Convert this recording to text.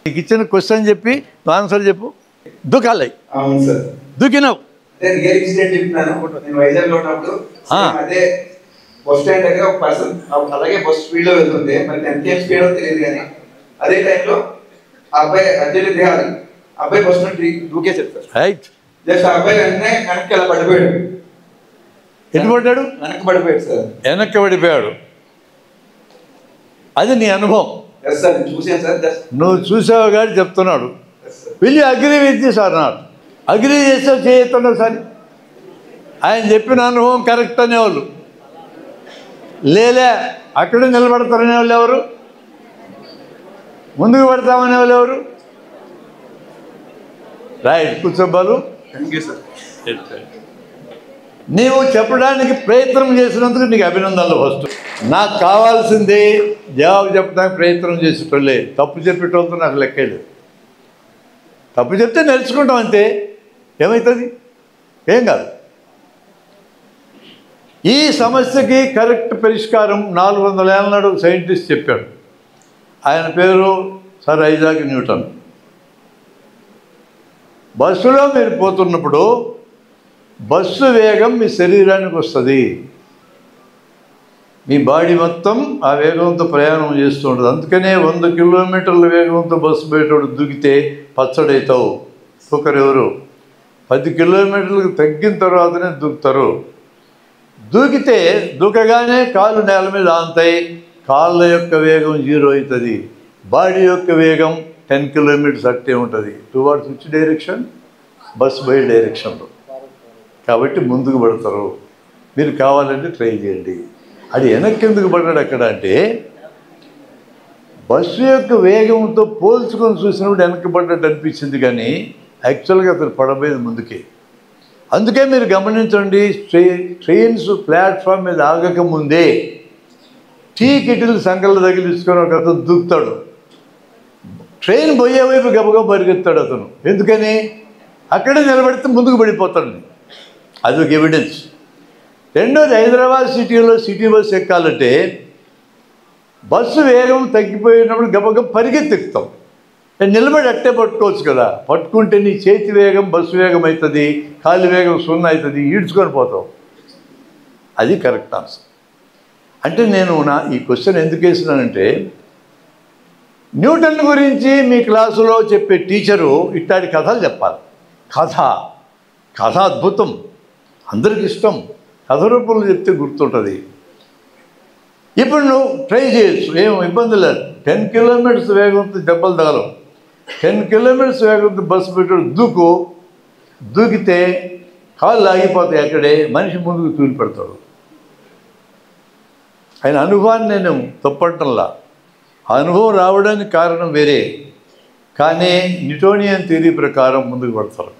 నీకు ఇచ్చిన క్వశ్చన్ చెప్పి నువ్వు ఆన్సర్ చెప్పు. దూకాలి. అవును సార్. దూకినావు. రియల్ ఇన్సిడెంట్ చెప్తున్నాను. నేను వైజాగ్లో ఉన్నప్పుడు అదే బస్ స్టాండ్ దగ్గర ఒక పర్సన్ అలాగే బస్ స్పీడ్ లో వెళ్తుంటే మరి ఎంత స్పీడ్ తెలియదు కానీ అదే టైంలో అబ్బాయి అర్జెంట్ దిగాలి. అబ్బాయి బస్ నుండి దూకేసాడు సార్. రైట్. జస్ట్ అబ్బాయి వెంటనే వెనక్కి అలా పడిపోయాడు. ఎటు పడ్డాడు? వెనక్కి పడిపోయాడు సార్. వెనక్కి పడిపోయాడు. అది నీ అనుభవం. సార్ చూసాను సార్. నువ్వు చూసావు కానీ చెప్తున్నాడు. Will you agree with this or not? Agree చేస్తే చేయొద్దు సార్. ఆయన చెప్పిన అనుభవం కరెక్ట్ అనేవాళ్ళు లేలే, అక్కడే నిలబడతారనే వాళ్ళు ఎవరు? ముందుకు పడతామనే వాళ్ళు ఎవరు? రైట్. కూర్చోబాలు. Thank you sir. నీవు చెప్పడానికి ప్రయత్నం చేసినందుకు నీకు అభినందనలు. ఫస్ట్ నాకు కావాల్సింది జవాబు చెప్పడానికి ప్రయత్నం చేసేటోళ్ళే. తప్పు చెప్పేటోళ్ళతో నాకు లెక్కలేదు. తప్పు చెప్తే నేర్చుకుంటాం అంతే. ఏమవుతుంది? ఏం కాదు. ఈ సమస్యకి కరెక్ట్ పరిష్కారం 400 ఏళ్ళ నాడు సైంటిస్ట్ చెప్పాడు. ఆయన పేరు సర్ ఐజాక్ న్యూటన్. బస్సులో మీరు పోతున్నప్పుడు బస్సు వేగం మీ శరీరానికి వస్తుంది. మీ బాడీ మొత్తం ఆ వేగంతో ప్రయాణం చేస్తూ ఉంటుంది. అందుకనే 100 కిలోమీటర్ల వేగంతో బస్సు బయటోడు దూకితే పచ్చడవుతావు. ఒకరెవరు 10 కిలోమీటర్లకు తగ్గిన తర్వాతనే దూకుతారు. దూకితే దూకగానే కాళ్ళు నేల మీద ఆంతాయి. కాళ్ళ యొక్క వేగం 0 అవుతుంది. బాడీ యొక్క వేగం 10 కిలోమీటర్స్ అట్టే ఉంటుంది. Towards which direction? Bus by డైరెక్షన్లో. కాబట్టి ముందుకు పడతారు. మీరు కావాలంటే ట్రై చేయండి. అది వెనక్కి ఎందుకు పడ్డాడు అక్కడ అంటే బస్సు యొక్క వేగంతో పోల్చుకొని చూసినప్పుడు వెనక్కి పడ్డట్టు అనిపించింది, కానీ యాక్చువల్గా అతను పడబోయేది ముందుకే. అందుకే మీరు గమనించండి, ట్రైన్స్ ప్లాట్ఫామ్ మీద ఆగకముందే టీ కిటిల్ సంకలు తగిలించుకొని ఒక అతను దూకుతాడు. ట్రైన్ పోయే వైపు గబగబ పరిగెత్తాడు అతను. ఎందుకని? అక్కడే నిలబడితే ముందుకు పడిపోతాడు. అదొక ఎవిడెన్స్. రెండోది, హైదరాబాద్ సిటీలో సిటీ బస్సు ఎక్కాలంటే బస్సు వేగం తగ్గిపోయినప్పుడు గబగబ పరిగెత్తెక్కుతాం. నిలబడి అట్టే పట్టుకోవచ్చు కదా. పట్టుకుంటే నీ చేతి వేగం బస్సు వేగం అవుతుంది, కాలి వేగం 0 అవుతుంది, ఈడ్చుకొని పోతావు. అది కరెక్ట్ ఆన్సర్. అంటే నేను ఈ క్వశ్చన్ ఎందుకు వేసినానంటే, న్యూటన్ గురించి మీ క్లాసులో చెప్పే టీచరు ఇట్లాంటి కథలు చెప్పాలి. కథ అద్భుతం, అందరికి ఇష్టం. కథ రూపంలో చెప్తే గుర్తుంటుంది. ఇప్పుడు నువ్వు ట్రై చేయొచ్చు, ఏం ఇబ్బంది లేదు. 10 కిలోమీటర్స్ వేగంతో దెబ్బలు తగలవు. 10 కిలోమీటర్స్ వేగంతో బస్సు పెట్టాడు, దూకితే కాళ్ళు ఆగిపోతాయి. అక్కడే మనిషి ముందుకు తూలి పెడతాడు. ఆయన అనుభవాన్ని నేను తప్పటంలా. ఆ అనుభవం రావడానికి కారణం వేరే, కానీ న్యూటోనియన్ థియరీ ప్రకారం ముందుకు పడతారు.